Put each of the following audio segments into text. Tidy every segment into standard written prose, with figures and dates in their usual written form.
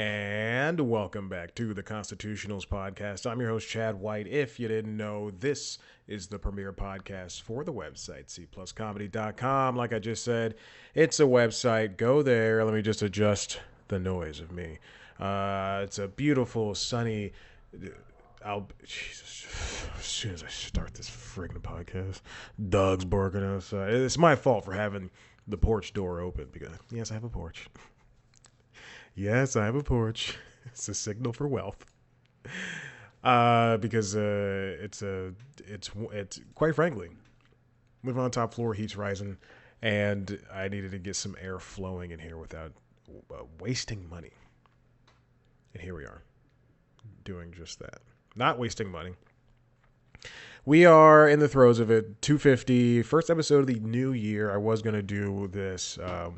And welcome back to the Constitutionals podcast. I'm your host, Chad White. If you didn't know, this is the premier podcast for the website, cpluscomedy.com. Like I just said, it's a website. Go there. Let me just adjust the noise of me. It's a beautiful, sunny. Jesus, as soon as I start this friggin' podcast, dogs barking outside. It's my fault for having the porch door open because, yes, I have a porch. Yes, I have a porch. It's a signal for wealth. Because it's quite frankly, living on the top floor, heat's rising, and I needed to get some air flowing in here without wasting money. And here we are, doing just that. Not wasting money. We are in the throes of it. 250, first episode of the new year. I was gonna do this a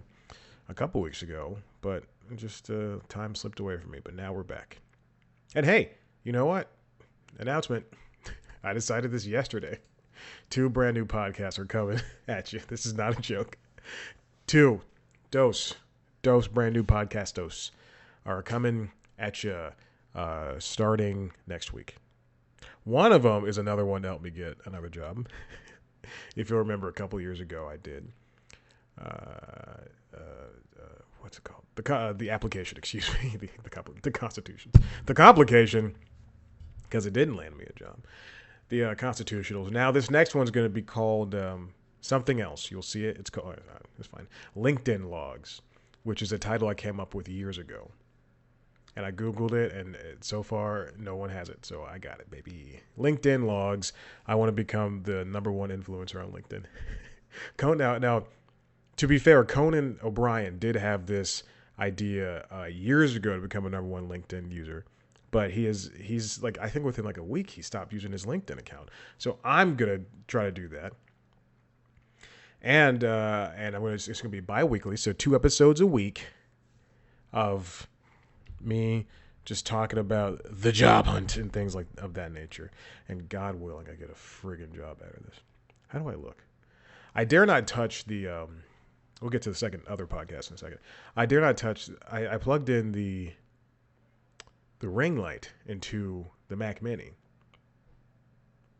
couple weeks ago, but just time slipped away from me. But now we're back. And hey, you know what? Announcement. I decided this yesterday. 2 brand new podcasts are coming at you. This is not a joke. 2 dose brand new podcast are coming at you starting next week. One of them is another one to help me get another job. If you'll remember, a couple years ago I did what's it called? The application, excuse me, the Constitution. The complication, because it didn't land me a job. The Constitutionals. Now, this next one's going to be called something else. You'll see it. It's called, it's fine. LinkedIn Logs, which is a title I came up with years ago. And I Googled it, and so far, no one has it. So I got it, baby. LinkedIn Logs. I want to become the #1 influencer on LinkedIn. Now, to be fair, Conan O'Brien did have this idea years ago to become a #1 LinkedIn user, but he's like, I think within like a week he stopped using his LinkedIn account. So I'm gonna try to do that, and it's gonna be bi-weekly, so 2 episodes a week of me just talking about the job hunt and things like of that nature. And God willing, I get a friggin' job out of this. How do I look? I dare not touch the. We'll get to the other podcast in a second. I dare not touch. I plugged in the ring light into the Mac Mini,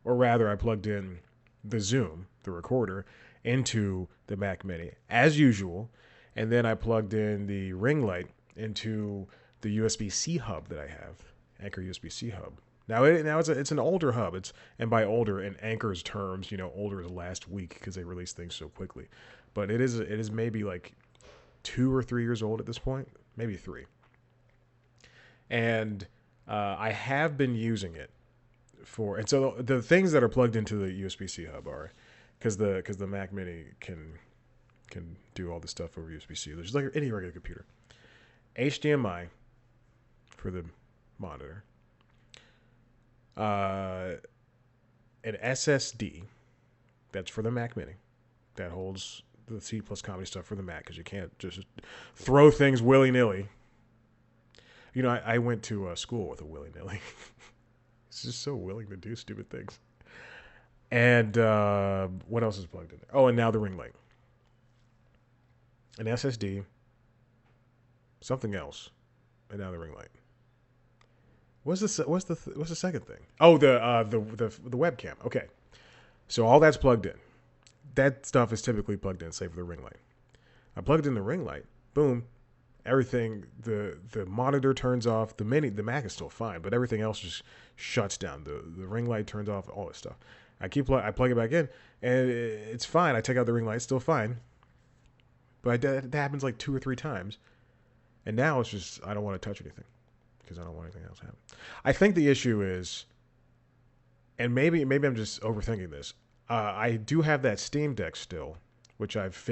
or rather, I plugged in the Zoom, the recorder, into the Mac Mini as usual, and then I plugged in the ring light into the USB-C hub that I have, Anchor USB-C hub. Now it's an older hub. And by older in Anchor's terms, older is last week because they release things so quickly. But it is maybe like 2 or 3 years old at this point, maybe 3. And I have been using it for, and so the things that are plugged into the USB-C hub are, because the Mac Mini can do all this stuff over USB-C. There's like any regular computer. HDMI for the monitor. An SSD that's for the Mac Mini that holds the C plus comedy stuff for the Mac, because you can't just throw things willy-nilly. I went to school with a willy-nilly. It's just so willing to do stupid things. And what else is plugged in there? Oh, and now the ring light. An SSD, something else, and now the ring light. What's the second thing? Oh, the webcam. Okay, so all that's plugged in. That stuff is typically plugged in, save for the ring light. I plugged in the ring light. Boom, everything. The monitor turns off. The Mac is still fine, but everything else just shuts down. The ring light turns off. All this stuff. I plug it back in, and it's fine. I take out the ring light, it's still fine. But that happens like 2 or 3 times, and now it's just I don't want to touch anything, because I don't want anything else to happen. I think the issue is, and maybe I'm just overthinking this. I do have that Steam Deck still, which I've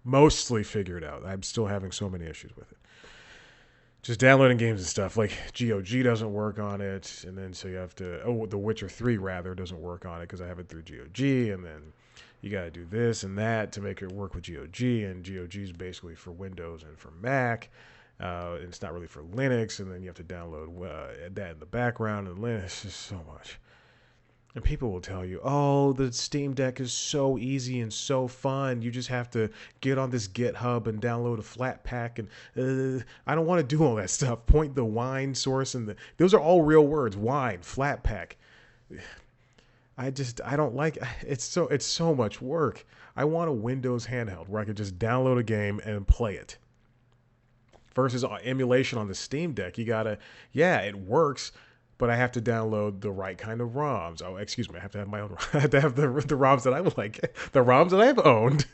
mostly figured out. I'm still having so many issues with it. Just downloading games and stuff. Like GOG doesn't work on it, and then so you have to. The Witcher 3 rather doesn't work on it because I have it through GOG, and then you got to do this and that to make it work with GOG, and GOG is basically for Windows and for Mac. It's not really for Linux, and then you have to download that in the background, and Linux is so much. And people will tell you, oh, the Steam Deck is so easy and so fun. You just have to get on this GitHub and download a flat pack. And I don't want to do all that stuff. Point the wine source and those are all real words. Wine, flat pack. I don't like it's so much work. I want a Windows handheld where I could just download a game and play it. Versus emulation on the Steam Deck, you gotta, yeah, it works, but I have to download the right kind of ROMs. Oh, excuse me, I have to have my own. I have to have the ROMs that I like, the ROMs that I've owned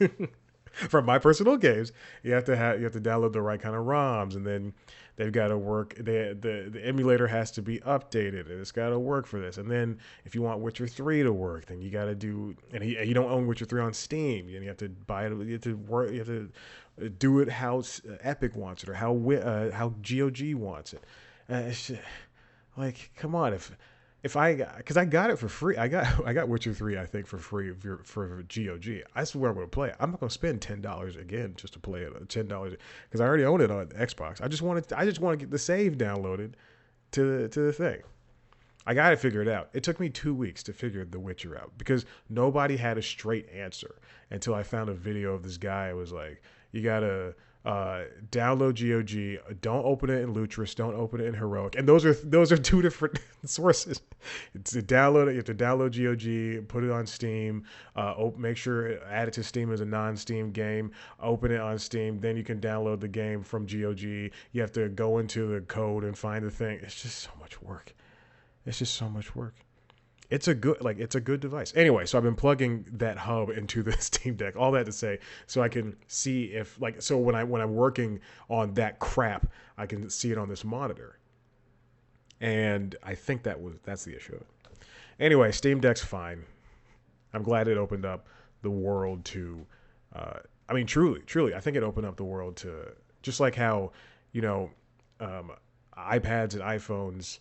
from my personal games. You have to download the right kind of ROMs, and then they've got to work. The emulator has to be updated, and it's got to work for this. And then if you want Witcher 3 to work, then you got to do. And you don't own Witcher 3 on Steam, and you have to buy it. You have to work. You have to do it how Epic wants it or how GOG wants it. It's just, like, come on, because I got it for free. I got Witcher 3, I think, for free for GOG. I swear I'm gonna play it. I'm not gonna spend $10 again just to play it. $10 because I already own it on Xbox. I just want to get the save downloaded to the thing. I got it figured out. It took me 2 weeks to figure The Witcher out because nobody had a straight answer until I found a video of this guy. It was like, you gotta download GOG. Don't open it in Lutris. Don't open it in Heroic. And those are two different sources. To download it, you have to download GOG, put it on Steam. Make sure add it to Steam as a non-Steam game. Open it on Steam. Then you can download the game from GOG. You have to go into the code and find the thing. It's just so much work. It's just so much work. It's a good device. Anyway, so I've been plugging that hub into the Steam Deck. All that to say, so I can see if so when I'm working on that crap, I can see it on this monitor. And I think that's the issue of it. Anyway, Steam Deck's fine. I'm glad it opened up the world to. I mean, truly, I think it opened up the world to just like how, iPads and iPhones,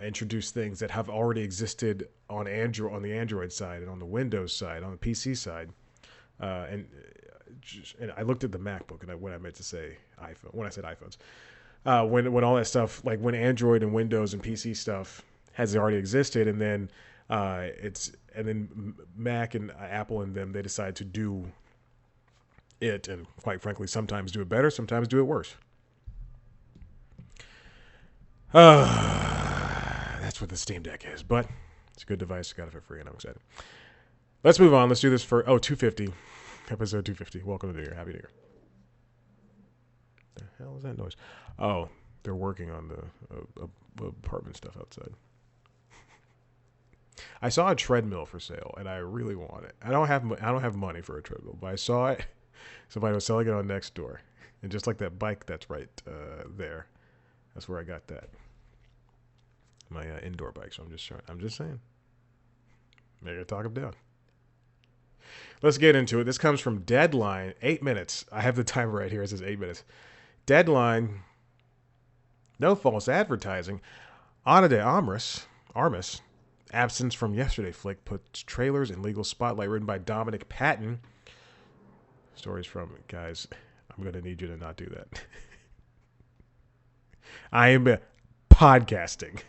introduce things that have already existed on the Android side and on the Windows side, on the PC side. And I looked at the MacBook and when I meant to say iPhone, when I said iPhones, when all that stuff, like when Android and Windows and PC stuff has already existed, and then Mac and Apple and them, they decide to do it, and quite frankly, sometimes do it better, sometimes do it worse. That's what the Steam Deck is, but it's a good device. Got it for free, and I'm excited. Let's move on. Let's do this for 250, episode 250. Welcome to the New Year. Happy New Year. The hell is that noise? Oh, they're working on the apartment stuff outside. I saw a treadmill for sale, and I really want it. I don't have money for a treadmill, but I saw it. Somebody was selling it on Nextdoor, and just like that bike that's right there, that's where I got that. My indoor bike. So I'm just saying. Maybe I talk them down. Let's get into it. This comes from Deadline. 8 minutes. I have the timer right here. It says 8 minutes. Deadline. No false advertising. Ana de Armas. Absence from Yesterday flick puts trailers in legal spotlight, written by Dominic Patton. Stories from, guys, I'm going to need you to not do that. I am podcasting.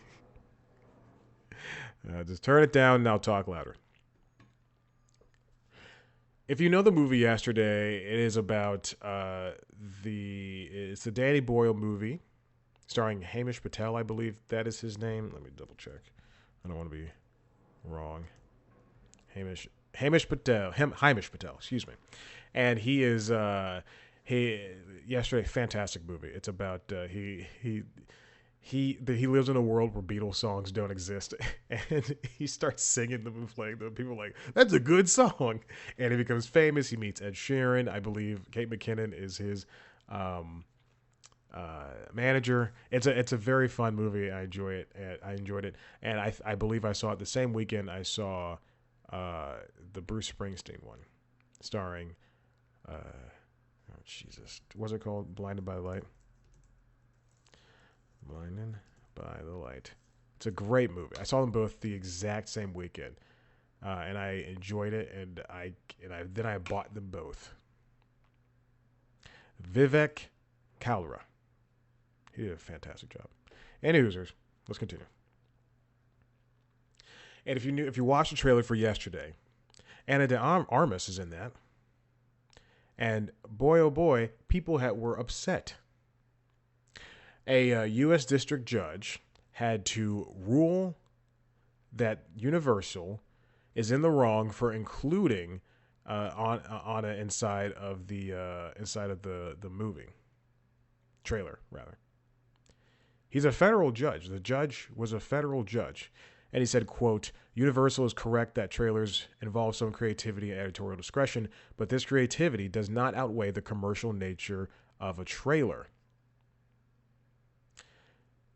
Just turn it down and I'll talk louder. If you know the movie Yesterday, it is about it's the Danny Boyle movie starring Hamish Patel, I believe that is his name. Let me double check. I don't want to be wrong. Hamish Patel, excuse me. And he is Yesterday, fantastic movie. It's about he lives in a world where Beatles songs don't exist, and he starts singing them and playing them. People are like, that's a good song, and he becomes famous. He meets Ed Sheeran. I believe Kate McKinnon is his manager. It's a very fun movie. I enjoyed it, and I believe I saw it the same weekend I saw the Bruce Springsteen one, starring Jesus, what's it called? Blinded by the Light. Blinded by the Light. It's a great movie. I saw them both the exact same weekend, and I enjoyed it. And I bought them both. Vivek Kalra. He did a fantastic job. Any users, let's continue. And if you watch the trailer for yesterday, Anna de Armas is in that. And boy, oh boy, people were upset. A U.S. district judge had to rule that Universal is in the wrong for including Anna inside of the movie trailer rather. He's a federal judge. The judge was a federal judge. And he said, quote, Universal is correct that trailers involve some creativity and editorial discretion, but this creativity does not outweigh the commercial nature of a trailer.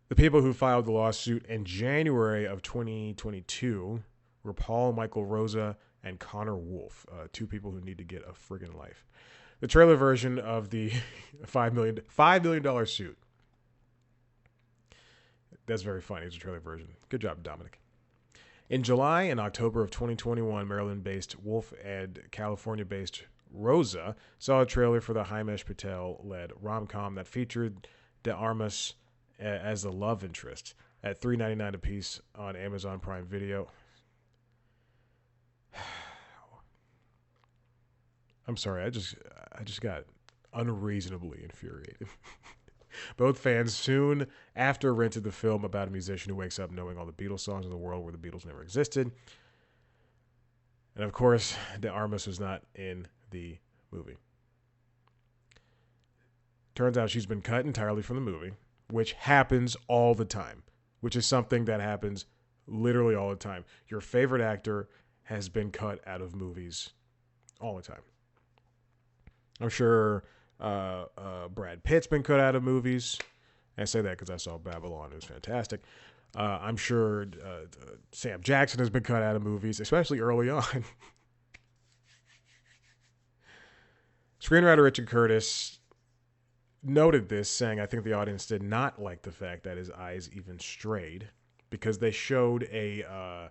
The people who filed the lawsuit in January of 2022 were Paul Michael Rosa and Connor Wolf, two people who need to get a friggin' life. The trailer version of the $5 million suit. That's very funny. It's a trailer version. Good job, Dominic. In July and October of 2021, Maryland-based Wolf and California-based Rosa saw a trailer for the Himesh Patel-led rom-com that featured de Armas as the love interest at $3.99 a piece on Amazon Prime Video. I'm sorry, I just got unreasonably infuriated. Both fans soon after rented the film about a musician who wakes up knowing all the Beatles songs in the world where the Beatles never existed. And of course, de Armas was not in the movie. Turns out she's been cut entirely from the movie, which happens all the time, which is something that happens literally all the time. Your favorite actor has been cut out of movies all the time. I'm sure Brad Pitt's been cut out of movies. I say that because I saw Babylon. It was fantastic. I'm sure Sam Jackson has been cut out of movies, especially early on. Screenwriter Richard Curtis noted this, saying, I think the audience did not like the fact that his eyes even strayed because they showed a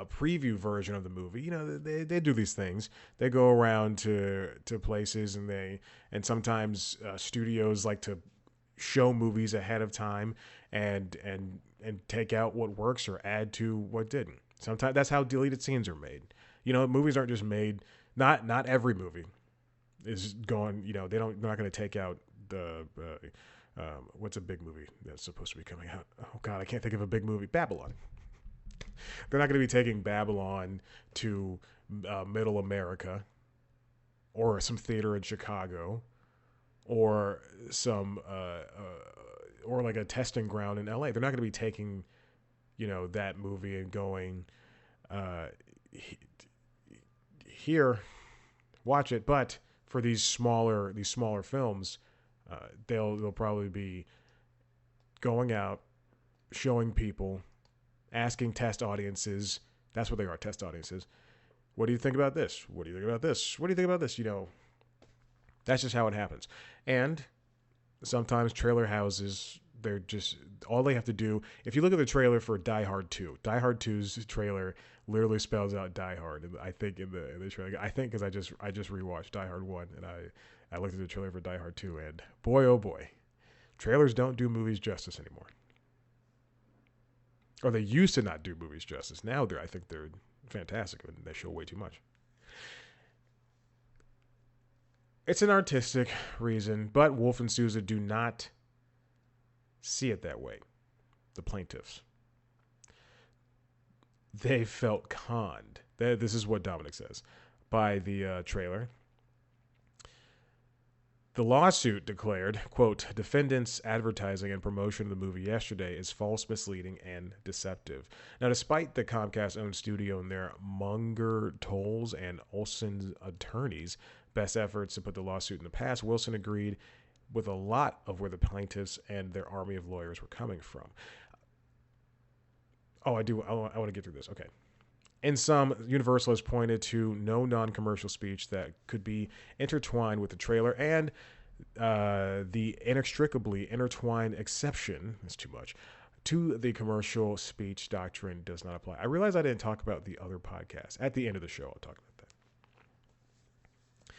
preview version of the movie. You know, they do these things. They go around to places and sometimes studios like to show movies ahead of time and take out what works or add to what didn't. Sometimes that's how deleted scenes are made. You know, movies aren't just made. Not every movie is going. You know, they're not going to take out the what's a big movie that's supposed to be coming out? Oh God, I can't think of a big movie. Babylon. They're not going to be taking Babylon to Middle America or some theater in Chicago or some or like a testing ground in LA. They're not going to be taking, you know, that movie and going here, watch it. But for these smaller films, they'll probably be going out, showing people, asking test audiences. That's what they are, test audiences. What do you think about this? What do you think about this? What do you think about this? You know, that's just how it happens. And sometimes trailer houses, they're just, all they have to do, if you look at the trailer for Die Hard 2, Die Hard 2's trailer literally spells out Die Hard. And I think in the trailer, I think because I just rewatched Die Hard 1 and I looked at the trailer for Die Hard 2 and boy, oh boy, trailers don't do movies justice anymore. Or they used to not do movies justice. Now I think they're fantastic and they show way too much. It's an artistic reason, but Wolf and Sousa do not see it that way. The plaintiffs. They felt conned. This is what Dominic says. By the trailer. The lawsuit declared, quote, defendants' advertising and promotion of the movie yesterday is false, misleading, and deceptive. Now, despite the Comcast-owned studio and their Munger, Tolles, and Olsen's attorneys' best efforts to put the lawsuit in the past, Wilson agreed with a lot of where the plaintiffs and their army of lawyers were coming from. Oh, I do. I want to get through this. Okay. In some, Universal has pointed to no non-commercial speech that could be intertwined with the trailer, and the inextricably intertwined exception, that's too much, to the commercial speech doctrine does not apply. I realize I didn't talk about the other podcast. At the end of the show, I'll talk about that.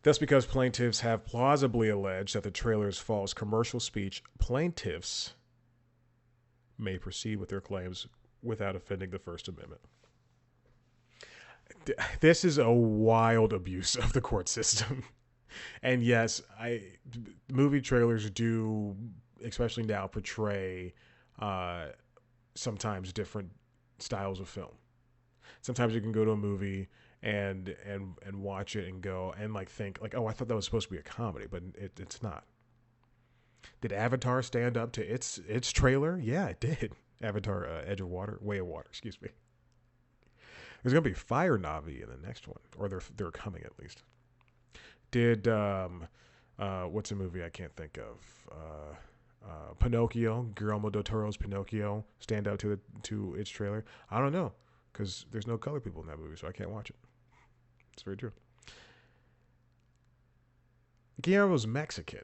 Thus, because plaintiffs have plausibly alleged that the trailer is false commercial speech, plaintiffs may proceed with their claims without offending the First Amendment. This is a wild abuse of the court system. And yes, movie trailers do, especially now, portray uh, sometimes different styles of film. Sometimes you can go to a movie and watch it and go and like think like, oh, I thought that was supposed to be a comedy, but it's not. Did Avatar stand up to its trailer? Yeah, it did. Avatar, Edge of Water, Way of Water. Excuse me. There's gonna be Fire Navi in the next one, or they're coming at least. Did what's a movie I can't think of? Pinocchio, Guillermo del Toro's Pinocchio, stand out to its trailer? I don't know, because there's no color people in that movie, so I can't watch it. It's very true. Guillermo's Mexican,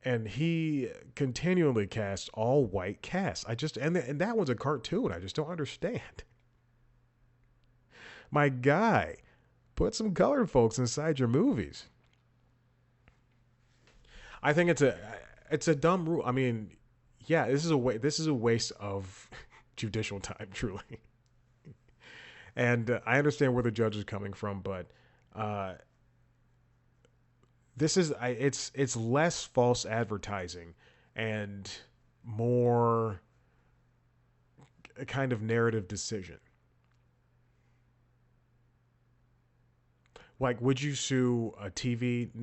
and he continually casts all white casts. And that one's a cartoon. I just don't understand. My guy, put some colored folks inside your movies. I think it's a dumb rule. I mean, yeah, this is a waste of judicial time, truly. And I understand where the judge is coming from, but uh, it's less false advertising and more a kind of narrative decision. Like, would you sue a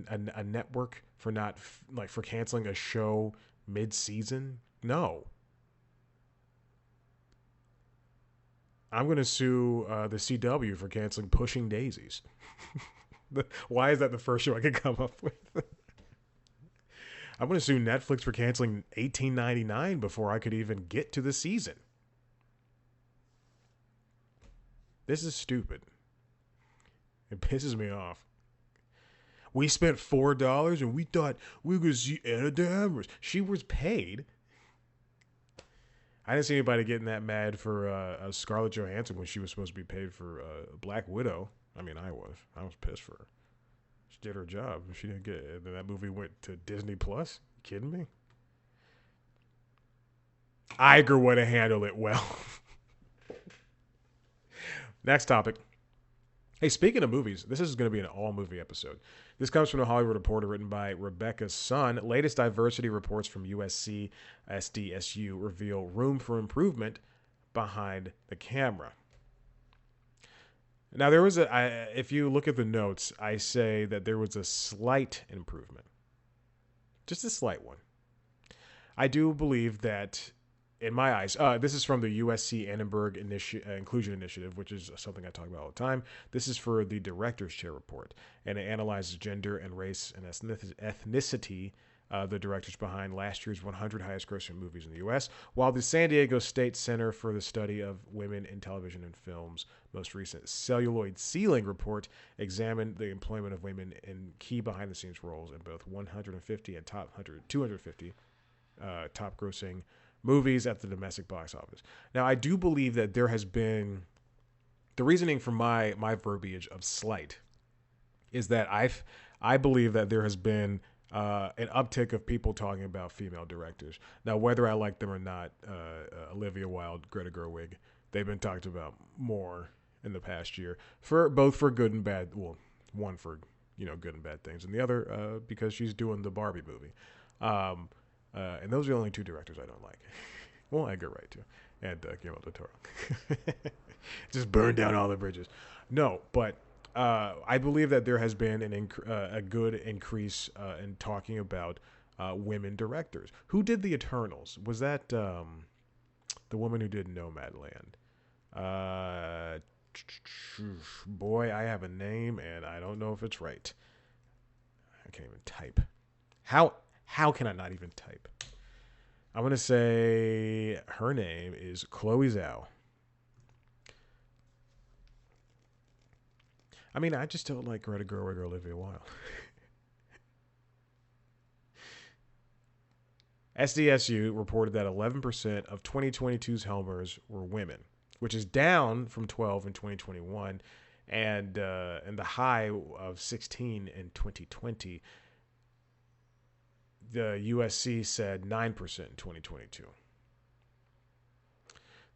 a network for not like for canceling a show mid-season? No. I'm going to sue the CW for canceling Pushing Daisies. Why is that the first show I could come up with? I'm going to sue Netflix for canceling 1899 before I could even get to the season. This is stupid. It pisses me off. We spent $4 and we thought we were going to see Anna de Armas. She was paid. I didn't see anybody getting that mad for Scarlett Johansson when she was supposed to be paid for Black Widow. I mean, I was. I was pissed for her. She did her job. She didn't get it. And then that movie went to Disney Plus. You kidding me? Iger would have handled it well. Next topic. Hey, speaking of movies, this is going to be an all-movie episode. This comes from the Hollywood Reporter, written by Rebecca Sun. Latest diversity reports from USC SDSU reveal room for improvement behind the camera. Now, if you look at the notes, I say that there was a slight improvement. Just a slight one. I do believe that, in my eyes, this is from the USC Annenberg Inclusion Initiative, which is something I talk about all the time. This is for the Director's Chair Report, and it analyzes gender and race and ethnicity, the directors behind last year's 100 highest grossing movies in the U.S., while the San Diego State Center for the Study of Women in Television and Film's most recent Celluloid Ceiling report examined the employment of women in key behind-the-scenes roles in both 150 and 250 top grossing movies at the domestic box office. Now, I do believe that there has been the reasoning for my verbiage of slight is that I believe that there has been an uptick of people talking about female directors. Now, whether I like them or not, Olivia Wilde, Greta Gerwig, they've been talked about more in the past year for good and bad. Well, one for good and bad things, and the other because she's doing the Barbie movie. And those are the only two directors I don't like. Well, Edgar Wright too, and Guillermo del Toro. Just burn down all the bridges. No, but I believe that there has been a good increase in talking about women directors. Who did the Eternals? Was that the woman who did Nomadland? Boy, I have a name and I don't know if it's right. I can't even type. How can I not even type? I'm going to say her name is Chloe Zhao. I mean, I just don't like Greta Gerwig or Olivia Wilde. SDSU reported that 11% of 2022's Helmers were women, which is down from 12 in 2021 and the high of 16 in 2020. The USC said 9% in 2022.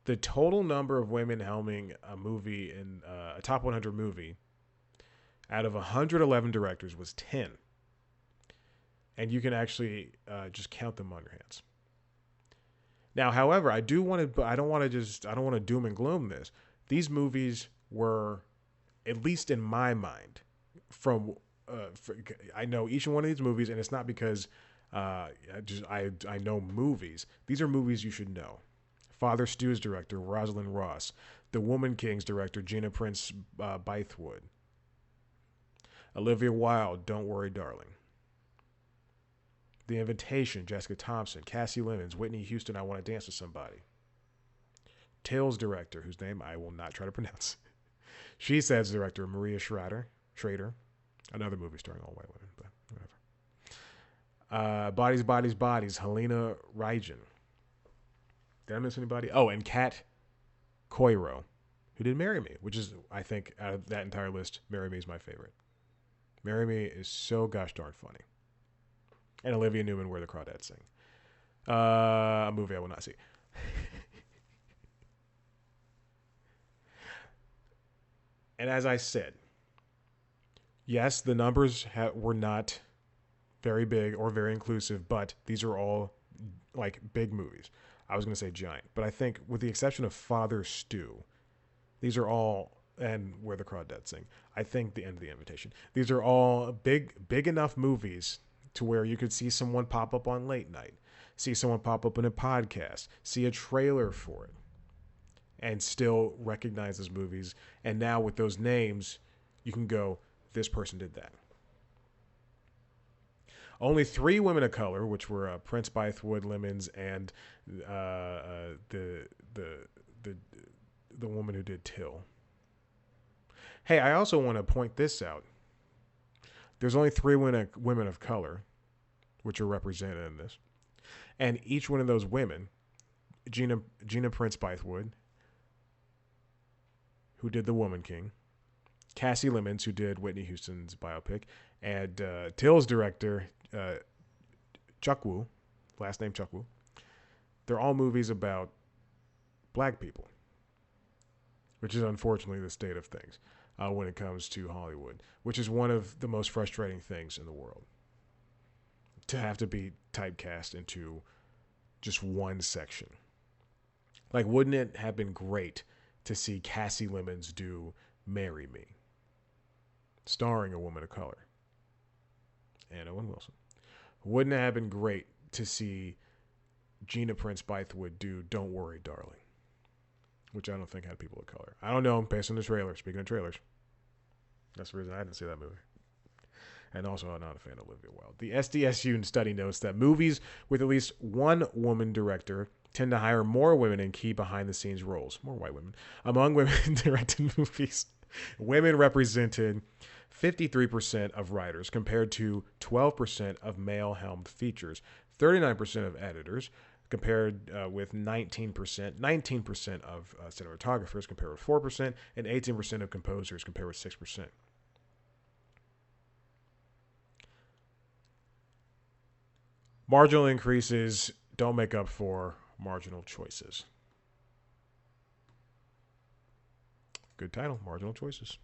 The total number of women helming a movie in a top 100 movie out of 111 directors was 10, and you can actually just count them on your hands. Now, however, I do want to. I don't want to doom and gloom this. These movies were, at least in my mind, from. I know each one of these movies, and it's not because I know movies. These are movies you should know. Father Stew's director, Rosalind Ross. The Woman King's director, Gina Prince Bythewood. Olivia Wilde, Don't Worry, Darling. The Invitation, Jessica Thompson. Cassie Lemons, Whitney Houston, I Want to Dance with Somebody. Till's director, whose name I will not try to pronounce. She Said's director, Maria Schrader. Another movie starring all white women, but whatever. Bodies, Bodies, Bodies, Helena Rygen. Did I miss anybody? Oh, and Kat Coiro, who did Marry Me, which is, I think, out of that entire list, Marry Me is my favorite. Marry Me is so gosh darn funny. And Olivia Newman, Where the Crawdads Sing. A movie I will not see. And as I said, yes, the numbers were not very big or very inclusive, but these are all like big movies. I was going to say giant, but I think with the exception of Father Stew, these are all, and Where the Crawdads Sing, I think The End of the Invitation. These are all big enough movies to where you could see someone pop up on late night, see someone pop up in a podcast, see a trailer for it, and still recognize those movies. And now with those names, you can go, this person did that. Only 3 women of color, which were Prince Bythewood, Lemons, and the woman who did Till. Hey, I also want to point this out. There's only 3 women of color, which are represented in this, and each one of those women, Gina Prince Bythewood, who did The Woman King, Cassie Lemons, who did Whitney Houston's biopic, and Till's director, Chuck Woo, last name Chuck Woo. They're all movies about black people, which is unfortunately the state of things when it comes to Hollywood, which is one of the most frustrating things in the world. To have to be typecast into just one section. Like, wouldn't it have been great to see Cassie Lemons do Marry Me, starring a woman of color, and Owen Wilson? Wouldn't it have been great to see Gina Prince Bythewood do Don't Worry, Darling, which I don't think had people of color. I don't know, based on the trailer. Speaking of trailers, that's the reason I didn't see that movie. And also, I'm not a fan of Olivia Wilde. The SDSU study notes that movies with at least one woman director tend to hire more women in key behind-the-scenes roles, more white women, among women directed movies. Women represented 53% of writers compared to 12% of male-helmed features, 39% of editors compared with 19%, 19% of cinematographers compared with 4%, and 18% of composers compared with 6%. Marginal increases don't make up for marginal choices. Good title, Marginal Choices.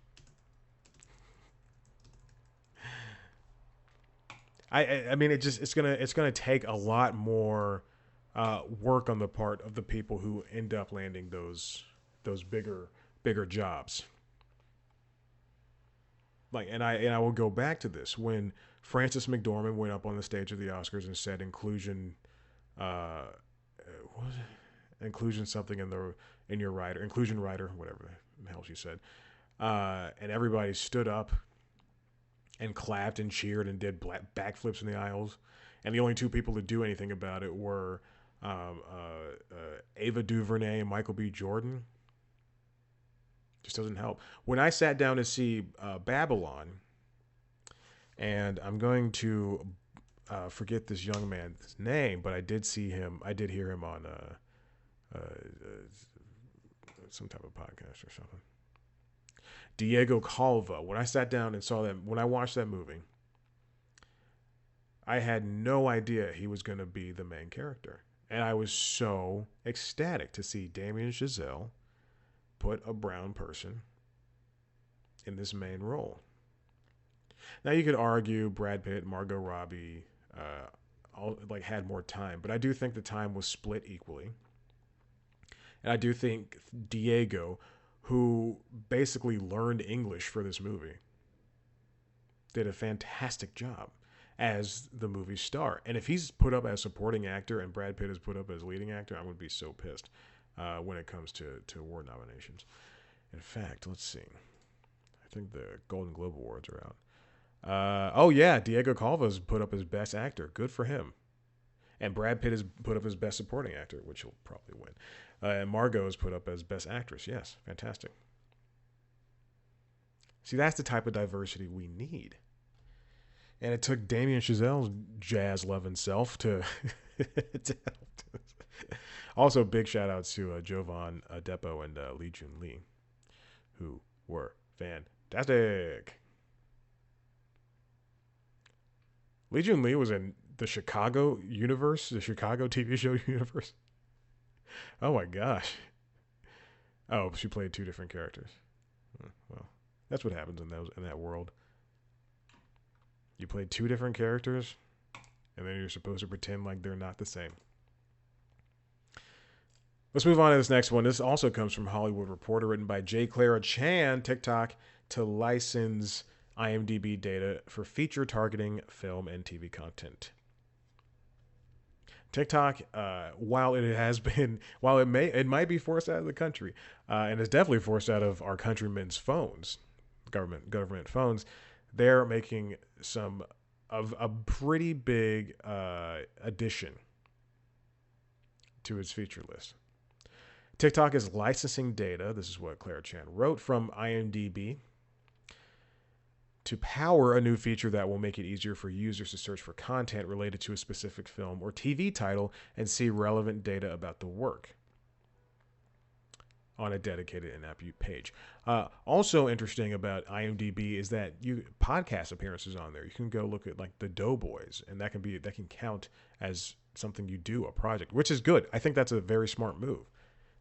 I mean, it's gonna take a lot more work on the part of the people who end up landing those bigger jobs. Like, and I will go back to this when Frances McDormand went up on the stage of the Oscars and said inclusion, what was it? Inclusion something in your writer, inclusion writer, whatever the hell she said, and everybody stood up and clapped and cheered and did backflips in the aisles, and the only 2 people to do anything about it were Ava DuVernay and Michael B. Jordan. Just doesn't help. When I sat down to see Babylon, and I'm going to forget this young man's name, but I did hear him on some type of podcast or something. Diego Calva. When I sat down and saw that, when I watched that movie, I had no idea he was going to be the main character. And I was so ecstatic to see Damien Chazelle put a brown person in this main role. Now you could argue Brad Pitt, Margot Robbie, all like had more time, but I do think the time was split equally. And I do think Diego, who basically learned English for this movie, did a fantastic job as the movie's star. And if he's put up as supporting actor and Brad Pitt is put up as leading actor, I'm going to be so pissed when it comes to award nominations. In fact, let's see. I think the Golden Globe Awards are out. Oh yeah, Diego Calva's put up as best actor. Good for him. And Brad Pitt has put up as best supporting actor, which he'll probably win. And Margot is put up as best actress. Yes, fantastic. See, that's the type of diversity we need. And it took Damien Chazelle's jazz loving self to, to help. Also, big shout outs to Jovan Adepo and Lee Jun Lee, who were fantastic. Lee Jun Lee was in the Chicago universe, the Chicago TV show universe. Oh my gosh. Oh, she played two different characters. Well, that's what happens in that world. You play two different characters, and then you're supposed to pretend like they're not the same. Let's move on to this next one. This also comes from Hollywood Reporter, written by J. Clara Chan. TikTok to license IMDb data for feature targeting film and TV content. TikTok, while it might be forced out of the country, and it's definitely forced out of our countrymen's phones, government phones, they're making some of a pretty big addition to its feature list. TikTok is licensing data. This is what Clara Chan wrote from IMDb to power a new feature that will make it easier for users to search for content related to a specific film or TV title and see relevant data about the work on a dedicated in-app page. Also interesting about IMDb is that you podcast appearances on there. You can go look at like the Doughboys, and that can count as something you do, a project, which is good. I think that's a very smart move.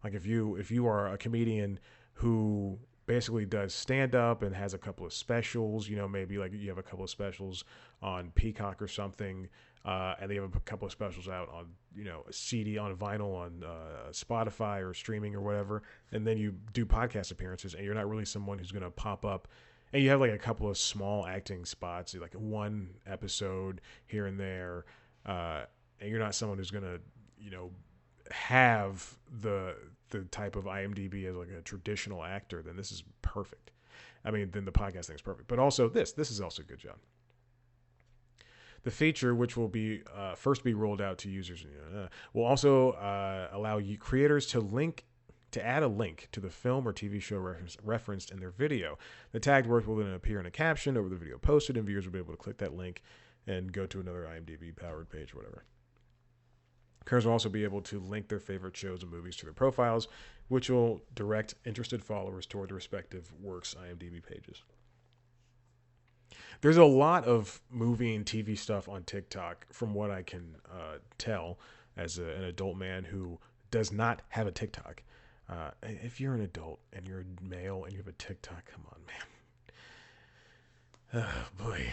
Like if you are a comedian who basically does stand up and has a couple of specials, maybe like you have a couple of specials on Peacock or something, and they have a couple of specials out on, a CD, on vinyl, on Spotify or streaming or whatever, and then you do podcast appearances, and you're not really someone who's going to pop up, and you have like a couple of small acting spots, like one episode here and there, and you're not someone who's going to, have the type of IMDb as like a traditional actor, then this is perfect. I mean, then the podcast thing is perfect. But also this is also a good job. The feature, which will be first be rolled out to users, will also allow you creators to add a link to the film or TV show referenced in their video. The tagged work will then appear in a caption over the video posted, and viewers will be able to click that link and go to another IMDb powered page, whatever. Creators will also be able to link their favorite shows and movies to their profiles, which will direct interested followers toward the respective works' IMDb pages. There's a lot of movie and TV stuff on TikTok, from what I can tell as an adult man who does not have a TikTok. If you're an adult and you're a male and you have a TikTok, come on, man. Oh, boy.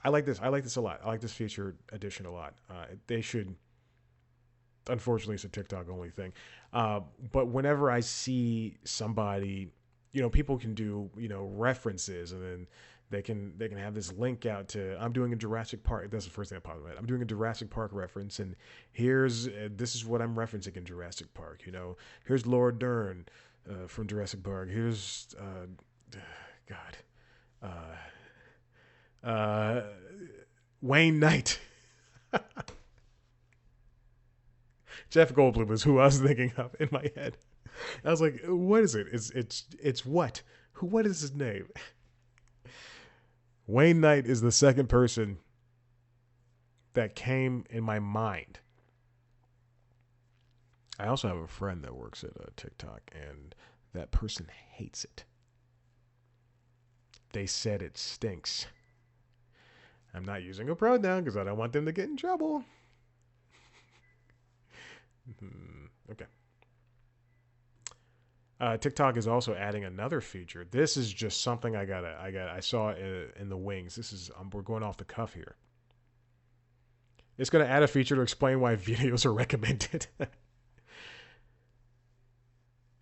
I like this. I like this a lot. I like this feature addition a lot. They should. Unfortunately, it's a TikTok only thing. But whenever I see somebody, people can do references, and then they can have this link out to. I'm doing a Jurassic Park. That's the first thing that popped in my head. I'm doing a Jurassic Park reference, and this is what I'm referencing in Jurassic Park. Here's Laura Dern from Jurassic Park. Here's God. Wayne Knight. Jeff Goldblum is who I was thinking of in my head. I was like, what is it? It's what? What is his name? Wayne Knight is the second person that came in my mind. I also have a friend that works at TikTok, and that person hates it. They said it stinks. I'm not using a pronoun because I don't want them to get in trouble. Okay. TikTok is also adding another feature. This is just something I saw in the wings. This is we're going off the cuff here. It's going to add a feature to explain why videos are recommended.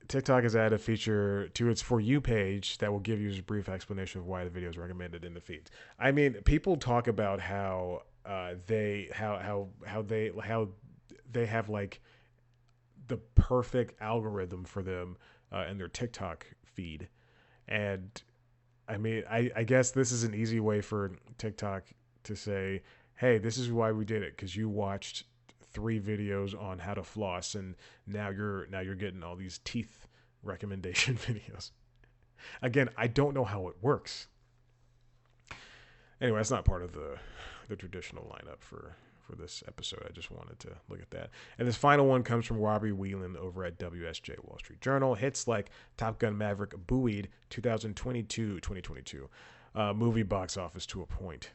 TikTok has added a feature to its For You page that will give users a brief explanation of why the video is recommended in the feed. I mean, people talk about how they have like the perfect algorithm for them in their TikTok feed, and I mean, I guess this is an easy way for TikTok to say, hey, this is why we did it, because you watched 3 videos on how to floss, and now you're getting all these teeth recommendation videos. Again, I don't know how it works. Anyway, that's not part of the traditional lineup for this episode. I just wanted to look at that. And this final one comes from Robbie Whelan over at WSJ Wall Street Journal. Hits like Top Gun Maverick, Buoyed, 2022, movie box office to a point.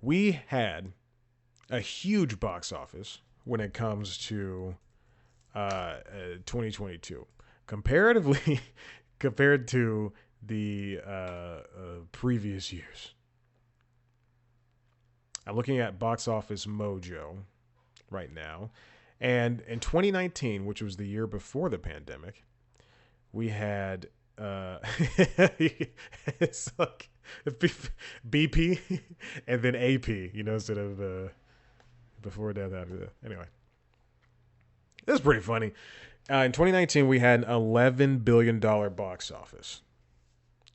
We had a huge box office when it comes to 2022. Comparatively, compared to the previous years. I'm looking at Box Office Mojo right now. And in 2019, which was the year before the pandemic, we had it's like BP and then AP, instead of before that, after that. Anyway, this is pretty funny. In 2019, we had an $11 billion box office.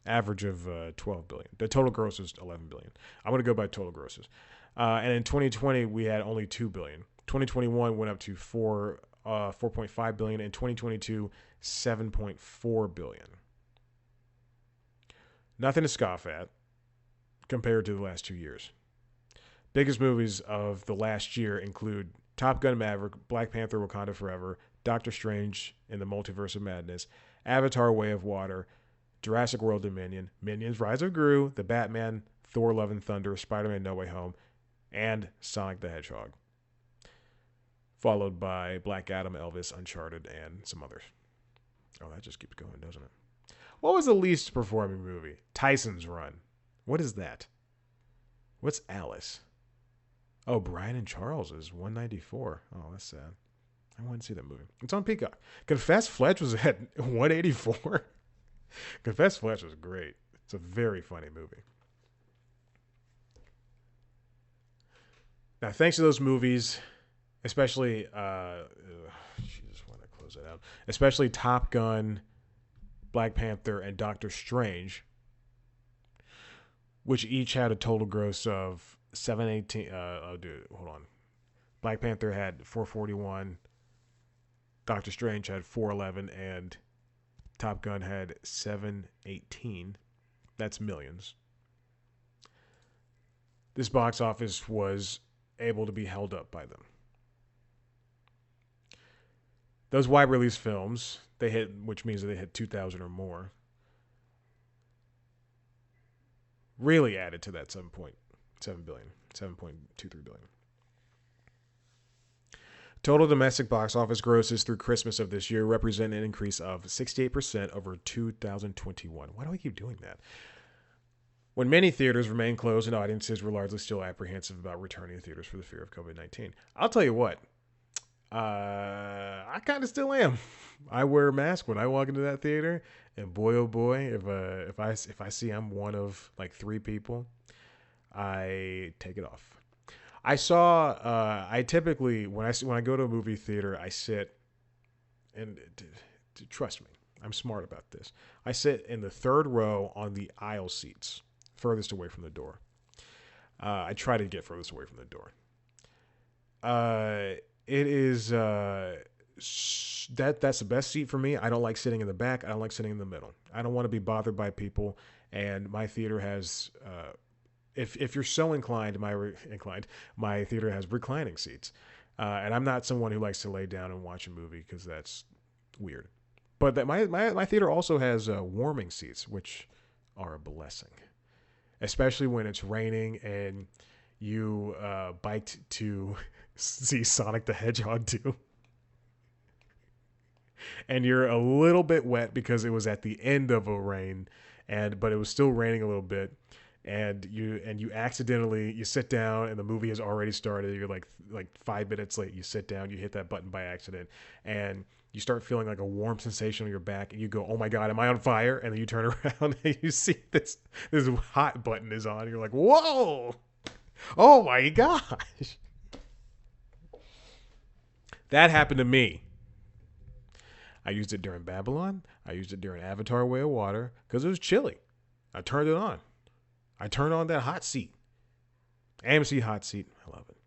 Average of $12 billion. The total gross is $11 billion. I'm going to go by total grosses. And in 2020, we had only $2 billion. 2021 went up to $4.5 billion. In 2022, $7.4 billion. Nothing to scoff at compared to the last 2 years. Biggest movies of the last year include Top Gun Maverick, Black Panther Wakanda Forever, Doctor Strange in the Multiverse of Madness, Avatar Way of Water, Jurassic World Dominion, Minions Rise of Gru, The Batman, Thor Love and Thunder, Spider-Man No Way Home, and Sonic the Hedgehog. Followed by Black Adam, Elvis, Uncharted, and some others. Oh, that just keeps going, doesn't it? What was the least performing movie? Tyson's Run. What is that? What's Alice? Oh, Brian and Charles is 194. Oh, that's sad. I want to see that movie. It's on Peacock. Confess Fletch was at 184. Confess Fletch was great. It's a very funny movie. Now, thanks to those movies, especially, just want to close it out. Especially Top Gun, Black Panther, and Doctor Strange, which each had a total gross of 718. Hold on. Black Panther had 441. Doctor Strange had 411, and Top Gun had 718. That's millions. This box office was able to be held up by them. Those wide release films, they hit, which means that they hit 2,000 or more, really added to that 7.7 billion, 7.23 billion. Total domestic box office grosses through Christmas of this year represent an increase of 68% over 2021. Why do I keep doing that? When many theaters remain closed and audiences were largely still apprehensive about returning to theaters for the fear of COVID-19. I'll tell you what, I kind of still am. I wear a mask when I walk into that theater, and boy, oh boy, if I see I'm one of like 3 people, I take it off. I typically when I go to a movie theater, I sit, and trust me, I'm smart about this. I sit in the 3rd row on the aisle seats, furthest away from the door. I try to get furthest away from the door. It is that's the best seat for me. I don't like sitting in the back. I don't like sitting in the middle. I don't want to be bothered by people. And my theater has, if you're so inclined, my theater has reclining seats. And I'm not someone who likes to lay down and watch a movie because that's weird. But my theater also has warming seats, which are a blessing, especially when it's raining and you biked to see Sonic the Hedgehog 2. And you're a little bit wet because it was at the end of a rain, but it was still raining a little bit. And you accidentally you sit down and the movie has already started. You're like 5 minutes late. You sit down, you hit that button by accident, and you start feeling like a warm sensation on your back, and you go, "Oh my god, am I on fire?" And then you turn around and you see this hot button is on. You're like, "Whoa, oh my gosh!" That happened to me. I used it during Babylon. I used it during Avatar: Way of Water because it was chilly. I turned it on. I turned on that hot seat. AMC hot seat. I love it.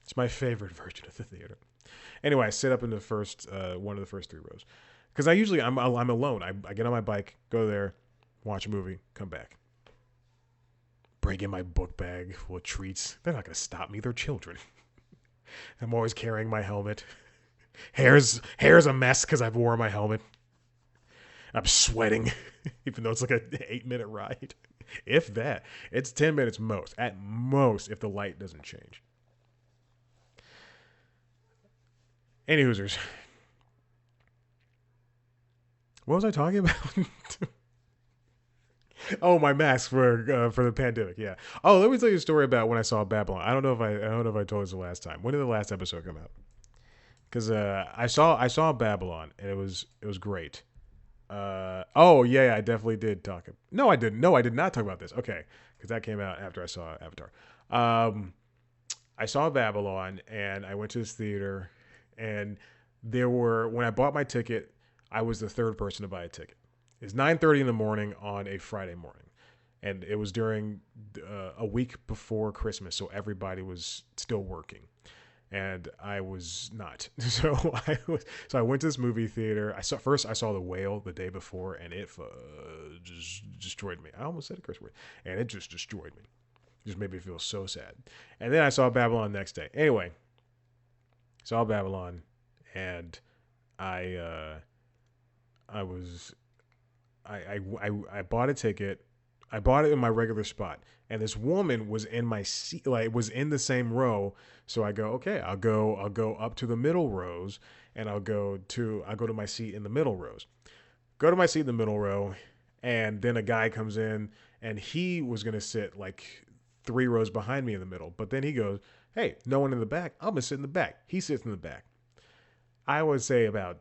It's my favorite version of the theater. Anyway, I sit up in the first one of the first 3 rows because I'm alone. I get on my bike, go there, watch a movie, come back, bring in my book bag full of treats. They're not gonna stop me. They're children. I'm always carrying my helmet. Hair's a mess because I've worn my helmet. I'm sweating, even though it's like an 8-minute ride. If that, it's 10 minutes most. At most, if the light doesn't change. Any hoosers. What was I talking about? Oh, my mask for the pandemic. Yeah. Oh, let me tell you a story about when I saw Babylon. I don't know if I told this the last time. When did the last episode come out? Because I saw Babylon and it was great. Oh yeah, I definitely did talk. No, I didn't. No, I did not talk about this. Okay, because that came out after I saw Avatar. I saw Babylon and I went to this theater, and when I bought my ticket, I was the third person to buy a ticket. It's 9:30 in the morning on a Friday morning, and it was during a week before Christmas, so everybody was still working. And I was not. So I went to this movie theater. I saw The Whale the day before, and it just destroyed me. I almost said a curse word, and it just destroyed me. It just made me feel so sad. And then I saw Babylon the next day. Anyway, saw Babylon, and I bought a ticket. I bought it in my regular spot, and this woman was in my seat, like was in the same row. So I go, okay, I'll go up to the middle rows, and I'll go to my seat in the middle rows. Go to my seat in the middle row, and then a guy comes in, and he was gonna sit like 3 rows behind me in the middle, but then he goes, hey, no one in the back. I'm gonna sit in the back. He sits in the back. I would say about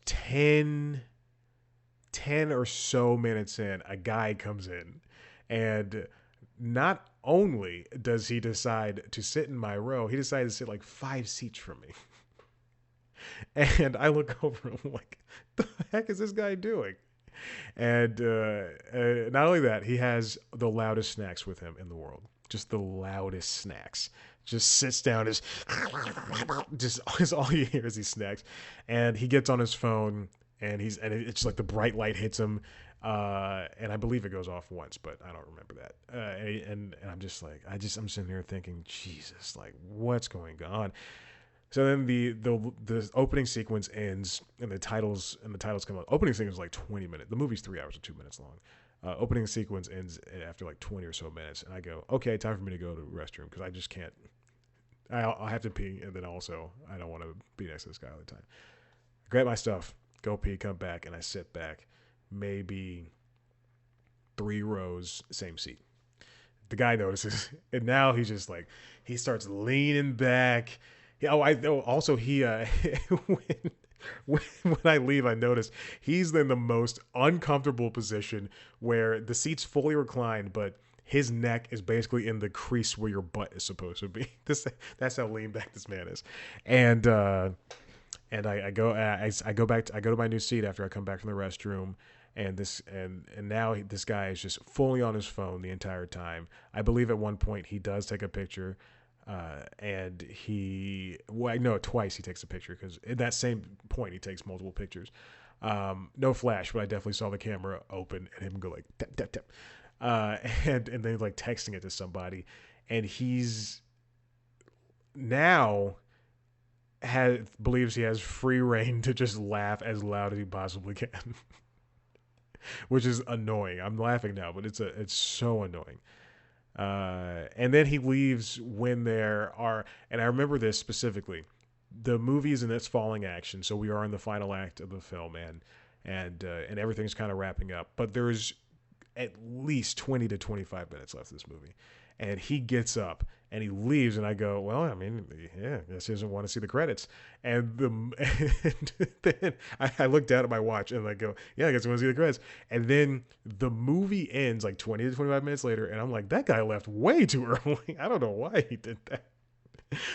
10 or so minutes in, a guy comes in, and not only does he decide to sit in my row, he decided to sit like 5 seats from me. And I look over and I'm like, the heck is this guy doing? And not only that, he has the loudest snacks with him in the world. Just the loudest snacks. Just sits down, just all you hear is these snacks. And he gets on his phone, and it's like the bright light hits him, and I believe it goes off once, but I don't remember that. And I'm just like, I'm sitting here thinking, Jesus, like what's going on? So then the opening sequence ends, and the titles come out. Opening sequence is like 20 minutes. The movie's 3 hours and 2 minutes long. Opening sequence ends after like 20 or so minutes, and I go, okay, time for me to go to the restroom because I just can't. I'll have to pee, and then also I don't want to be next to this guy all the time. I grab my stuff, go pee, come back, and I sit back, maybe 3 rows, same seat. The guy notices, and now he's just like, he starts leaning back. Also he when I leave, I notice he's in the most uncomfortable position where the seat's fully reclined, but his neck is basically in the crease where your butt is supposed to be. That's how lean back this man is, and I go to my new seat after I come back from the restroom, and now this guy is just fully on his phone the entire time. I believe at one point he does take a picture, and twice he takes a picture, because at that same point he takes multiple pictures. No flash, but I definitely saw the camera open and him go like tap tap tap, and then like texting it to somebody, and he's now believes he has free reign to just laugh as loud as he possibly can, which is annoying. I'm laughing now, but it's so annoying. And then he leaves when there are, and I remember this specifically. The movie is in its falling action, so we are in the final act of the film, and everything's kind of wrapping up. But there's at least 20 to 25 minutes left of this movie. And he gets up and he leaves, and I go, well, I mean, yeah, I guess he doesn't want to see the credits. And then I look down at my watch and I go, yeah, I guess I want to see the credits. And then the movie ends like 20 to 25 minutes later, and I'm like, that guy left way too early. I don't know why he did that.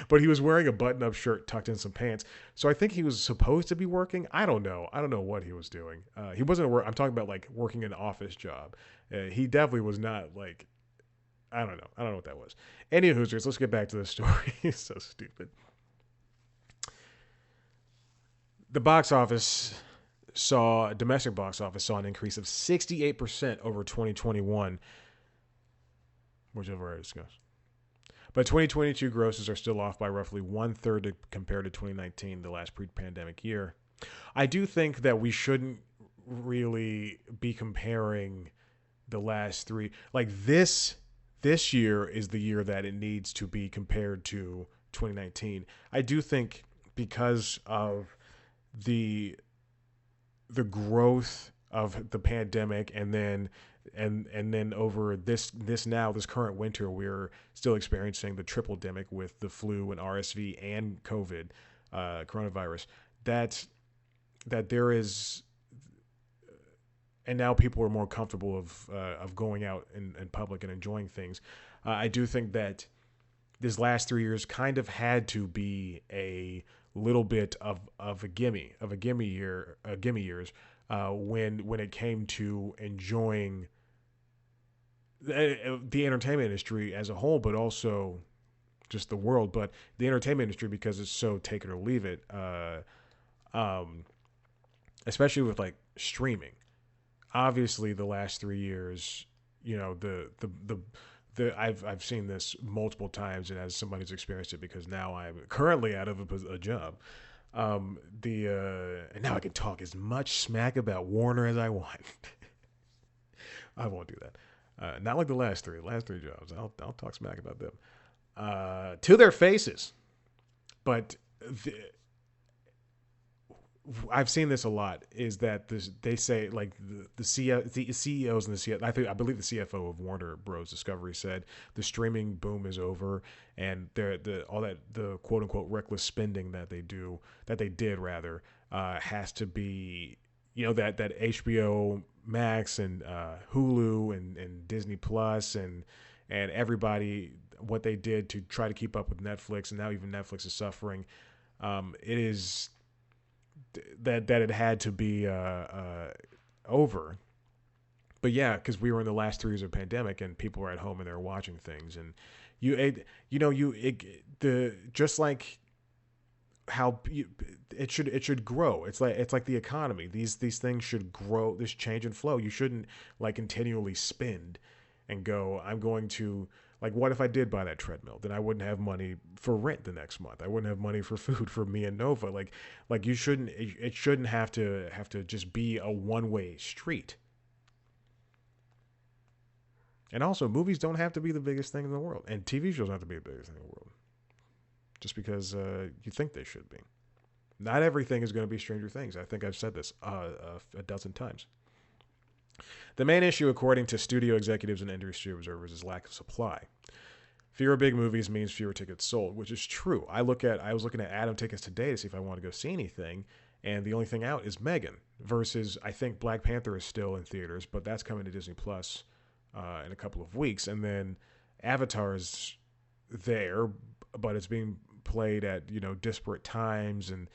But he was wearing a button-up shirt tucked in some pants, so I think he was supposed to be working. I don't know. I don't know what he was doing. He wasn't. I'm talking about like working an office job. He definitely was not like. I don't know. I don't know what that was. Any Hoosers, let's get back to the story. It's so stupid. The domestic box office saw an increase of 68% over 2021, which I've already discussed. But 2022 grosses are still off by roughly one third compared to 2019, the last pre-pandemic year. I do think that we shouldn't really be comparing the last three. Like this year is the year that it needs to be compared to 2019. I do think because of the growth of the pandemic, and then over this current winter, we're still experiencing the triple demic with the flu and RSV and COVID, coronavirus. That there is, and now people are more comfortable of going out in public and enjoying things. I do think that this last 3 years kind of had to be a little bit of a gimme years, when it came to enjoying the entertainment industry as a whole, but also just the world. But the entertainment industry, because it's so take it or leave it, especially with like streaming. Obviously, the last 3 years, you know, I've seen this multiple times, and as somebody who's experienced it, because now I'm currently out of a job. And now I can talk as much smack about Warner as I want. I won't do that. Not like the last three jobs. I'll talk smack about them to their faces. But I've seen this a lot. Is that they say like the CEOs and the CFO, I believe the CFO of Warner Bros. Discovery said the streaming boom is over, and all that the quote unquote reckless spending that they did has to be, you know, that HBO Max and Hulu and Disney Plus and everybody, what they did to try to keep up with Netflix, and now even Netflix is suffering. It is that it had to be over. But yeah, because we were in the last 3 years of pandemic, and people were at home and they were watching things, and just like how it should grow. It's like the economy. These things should grow. This change and flow. You shouldn't like continually spend and go, I'm going to, like, what if I did buy that treadmill? Then I wouldn't have money for rent the next month. I wouldn't have money for food for me and Nova. Like you shouldn't. It shouldn't have to just be a one-way street. And also, movies don't have to be the biggest thing in the world, and TV shows don't have to be the biggest thing in the world. Just because you think they should be. Not everything is going to be Stranger Things. I think I've said this a dozen times. The main issue, according to studio executives and industry observers, is lack of supply. Fewer big movies means fewer tickets sold, which is true. I was looking at Atom tickets today to see if I want to go see anything, and the only thing out is Megan, versus I think Black Panther is still in theaters, but that's coming to Disney Plus in a couple of weeks, and then Avatar is there, but it's being played at disparate times, and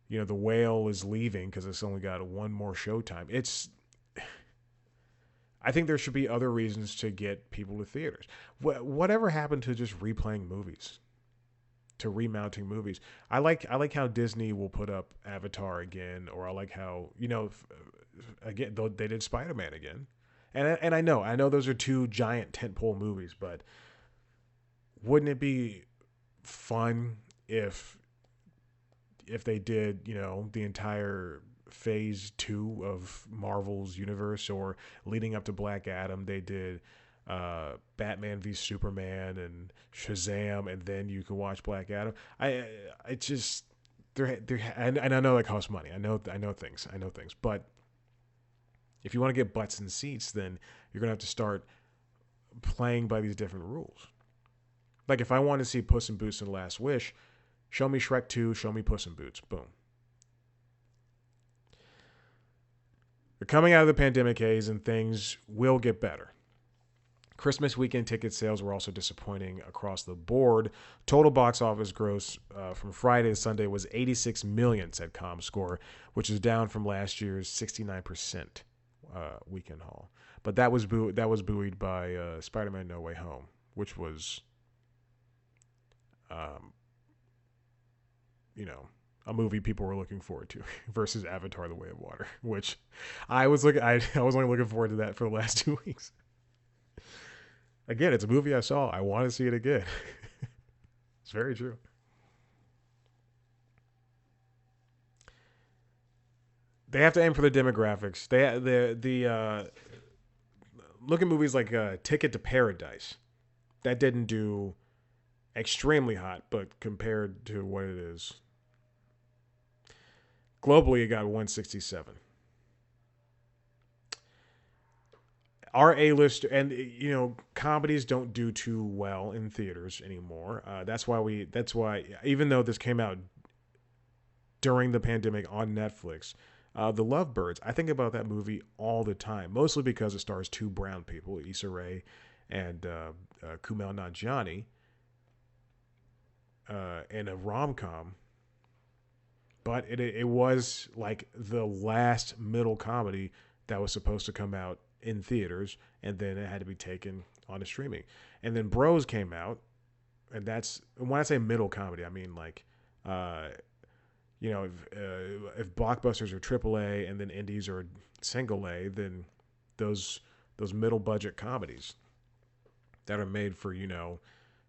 The Whale is leaving because it's only got one more showtime. I think there should be other reasons to get people to theaters. Whatever happened to just replaying movies, to remounting movies? I like how Disney will put up Avatar again, or I like how again they did Spider-Man again, and I know those are two giant tentpole movies, but wouldn't it be fun if they did the entire phase 2 of Marvel's universe, or leading up to Black Adam, they did Batman v Superman and Shazam, and then you can watch Black Adam. I just and I know that costs money. I know things, but if you want to get butts in seats, then you're gonna have to start playing by these different rules. Like if I want to see Puss in Boots and Last Wish, show me Shrek 2, show me Puss in Boots. Boom. We're coming out of the pandemic haze and things will get better. Christmas weekend ticket sales were also disappointing across the board. Total box office gross from Friday to Sunday was 86 million, said ComScore, which is down from last year's 69% weekend haul. But that was buoyed by Spider-Man: No Way Home, which was, um, you know, a movie people were looking forward to versus Avatar: The Way of Water, which I was only looking forward to that for the last 2 weeks. Again, it's a movie I saw. I want to see it again. It's very true. They have to aim for the demographics. The look at movies like Ticket to Paradise. That didn't do extremely hot, but compared to what it is globally, it got 167. Our A-list, and comedies don't do too well in theaters anymore. That's why even though this came out during the pandemic on Netflix, The Lovebirds, I think about that movie all the time, mostly because it stars two brown people, Issa Rae and Kumail Nanjiani, in a rom-com. But it was like the last middle comedy that was supposed to come out in theaters, and then it had to be taken on a streaming. And then Bros came out, and that's when I say middle comedy, I mean like, if blockbusters are AAA and then indies are single A, then those middle budget comedies that are made for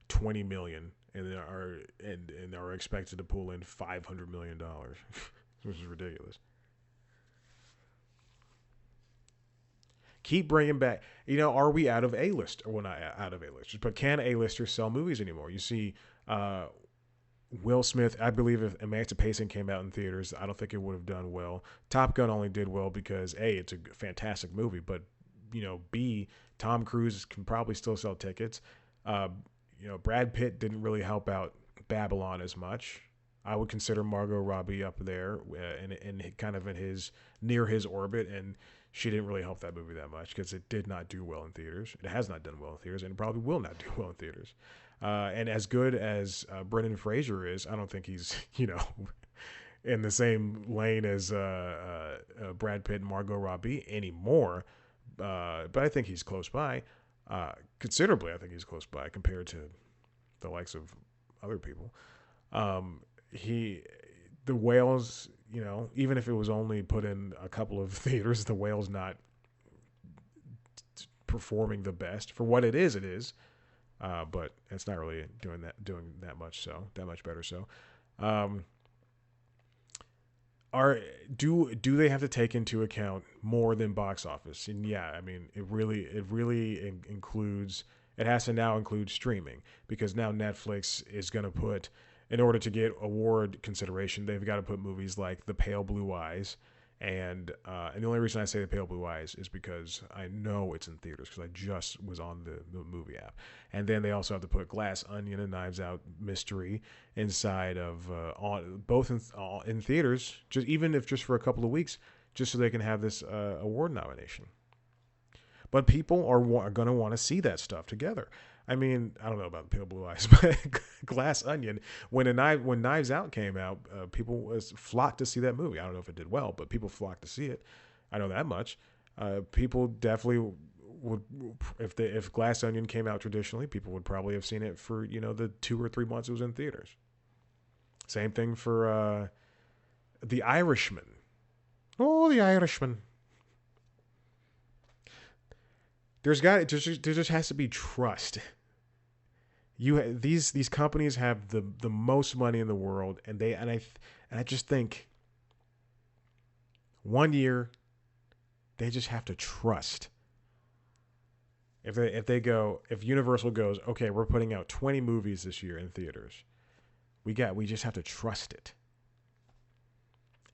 20 million and are expected to pull in $500 million, which is ridiculous. Keep bringing back. Are we out of A-list? Or well, not out of A-listers, but can A-listers sell movies anymore? You see, Will Smith, I believe if Emancipation came out in theaters, I don't think it would have done well. Top Gun only did well because A, it's a fantastic movie, but B, Tom Cruise can probably still sell tickets. Brad Pitt didn't really help out Babylon as much. I would consider Margot Robbie up there and kind of in his near his orbit, and she didn't really help that movie that much because it did not do well in theaters. It has not done well in theaters, and it probably will not do well in theaters. And as good as Brendan Fraser is, I don't think he's in the same lane as Brad Pitt and Margot Robbie anymore. But I think he's close by, considerably. I think he's close by compared to the likes of other people. The Whales, even if it was only put in a couple of theaters, the Whale's not performing the best for what it is. It is, but it's not really doing that much better. So, do they have to take into account more than box office? And yeah, I mean, it really includes. It has to now include streaming because now Netflix is going to put, in order to get award consideration, they've got to put movies like The Pale Blue Eyes, and the only reason I say The Pale Blue Eyes is because I know it's in theaters because I just was on the movie app, and then they also have to put Glass Onion and Knives Out Mystery inside of both in theaters, just for a couple of weeks, just so they can have this award nomination. But people are going to want to see that stuff together. I mean, I don't know about The Pale Blue Eyes, but Glass Onion, when Knives Out came out, people flocked to see that movie. I don't know if it did well, but people flocked to see it. I know that much. People definitely would, if Glass Onion came out traditionally, people would probably have seen it for the 2 or 3 months it was in theaters. Same thing for The Irishman. Oh, The Irishman. There just has to be trust. These companies have the most money in the world, and I just think one year they just have to trust If Universal goes, okay, we're putting out 20 movies this year in theaters. We just have to trust it.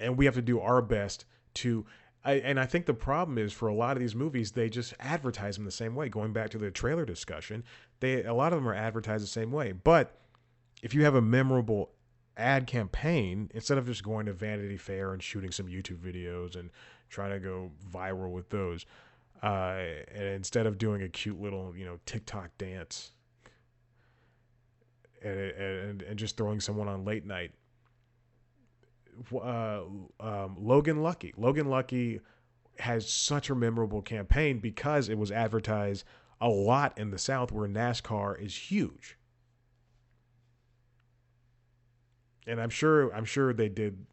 And we have to do our best to and I think the problem is for a lot of these movies, they just advertise them the same way. Going back to the trailer discussion, a lot of them are advertised the same way. But if you have a memorable ad campaign, instead of just going to Vanity Fair and shooting some YouTube videos and trying to go viral with those, and instead of doing a cute little, TikTok dance and just throwing someone on late night, Logan Lucky has such a memorable campaign because it was advertised a lot in the South where NASCAR is huge. And I'm sure they did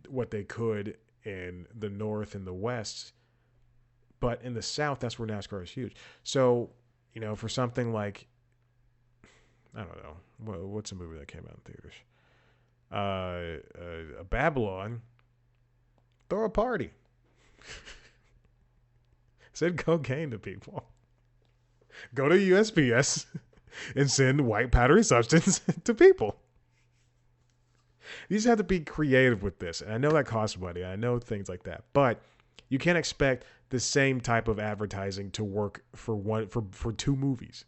what they could in the North and the West, but in the South, that's where NASCAR is huge. So, for something like, I don't know, what's a movie that came out in theaters? Babylon, throw a party. Send cocaine to people. Go to USPS and send white powdery substance to people. You just have to be creative with this. And I know that costs money. I know things like that. But you can't expect the same type of advertising to work for two movies.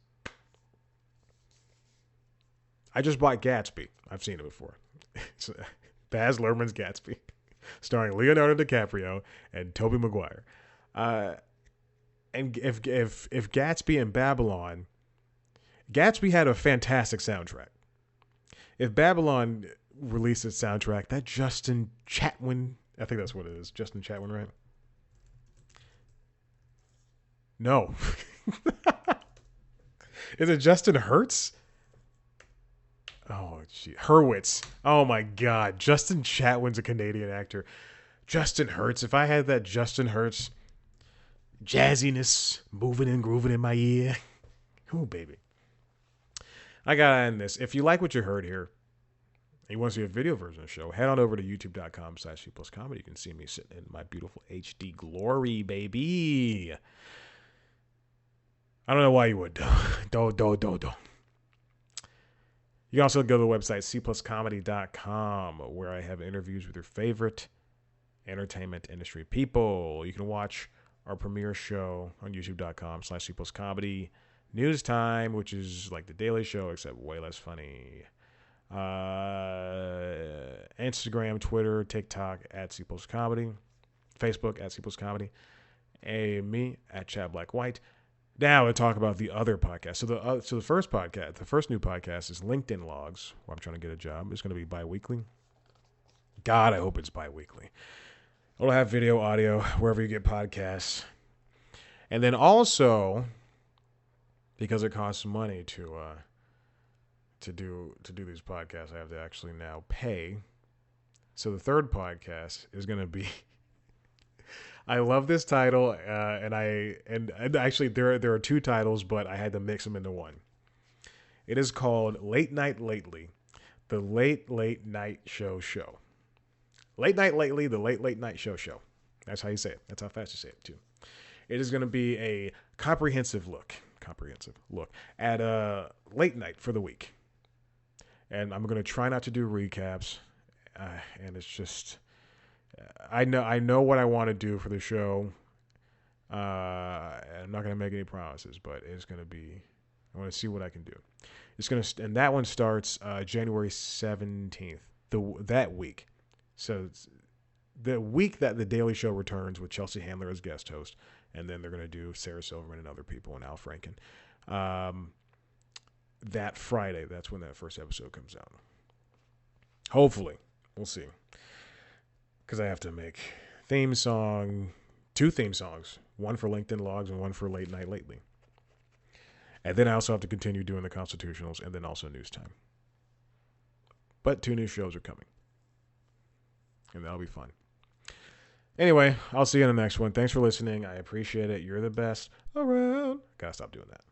I just bought Gatsby. I've seen it before. It's Baz Luhrmann's Gatsby, starring Leonardo DiCaprio and Tobey Maguire. And if Gatsby and Babylon, Gatsby had a fantastic soundtrack. If Babylon released its soundtrack, that Justin Chatwin, I think that's what it is, Justin Chatwin, right? No. Is it Justin Hurts? Oh, gee. Hurwitz. Oh, my God. Justin Chatwin's a Canadian actor. Justin Hurts. If I had that Justin Hurts jazziness moving and grooving in my ear. Oh, baby. I got to end this. If you like what you heard here, and you want to see a video version of the show, head on over to youtube.com/C+Comedy. You can see me sitting in my beautiful HD glory, baby. I don't know why you would. Don't. You can also go to the website cpluscomedy.com, where I have interviews with your favorite entertainment industry people. You can watch our premiere show on youtube.com/cpluscomedy. News Time, which is like The Daily Show, except way less funny. Instagram, Twitter, TikTok at @CPlusComedy. Facebook at @CPlusComedy. And me at Chad Black White. Now to talk about the other podcast. So the first podcast, the first new podcast is LinkedIn Logs, where I'm trying to get a job. It's going to be bi-weekly. God, I hope it's bi-weekly. It'll have video, audio, wherever you get podcasts. And then also, because it costs money to do these podcasts, I have to actually now pay. So the third podcast is going to be I love this title, and actually there are two titles, but I had to mix them into one. It is called Late Night Lately, the Late Night Show. Late Night Lately, the Late Night Show. That's how you say it. That's how fast you say it too. It is going to be a comprehensive look at late night for the week, and I'm going to try not to do recaps, and it's just. I know what I want to do for the show. I'm not going to make any promises, but it's going to be. I want to see what I can do. It's going to, and that one starts January 17th. That week, so the week that the Daily Show returns with Chelsea Handler as guest host, and then they're going to do Sarah Silverman and other people and Al Franken. That Friday, that's when that first episode comes out. Hopefully, we'll see. Because I have to make two theme songs, one for LinkedIn Logs and one for Late Night Lately. And then I also have to continue doing the Constitutionals and then also News Time. But 2 new shows are coming. And that'll be fun. Anyway, I'll see you in the next one. Thanks for listening. I appreciate it. You're the best around. Gotta stop doing that.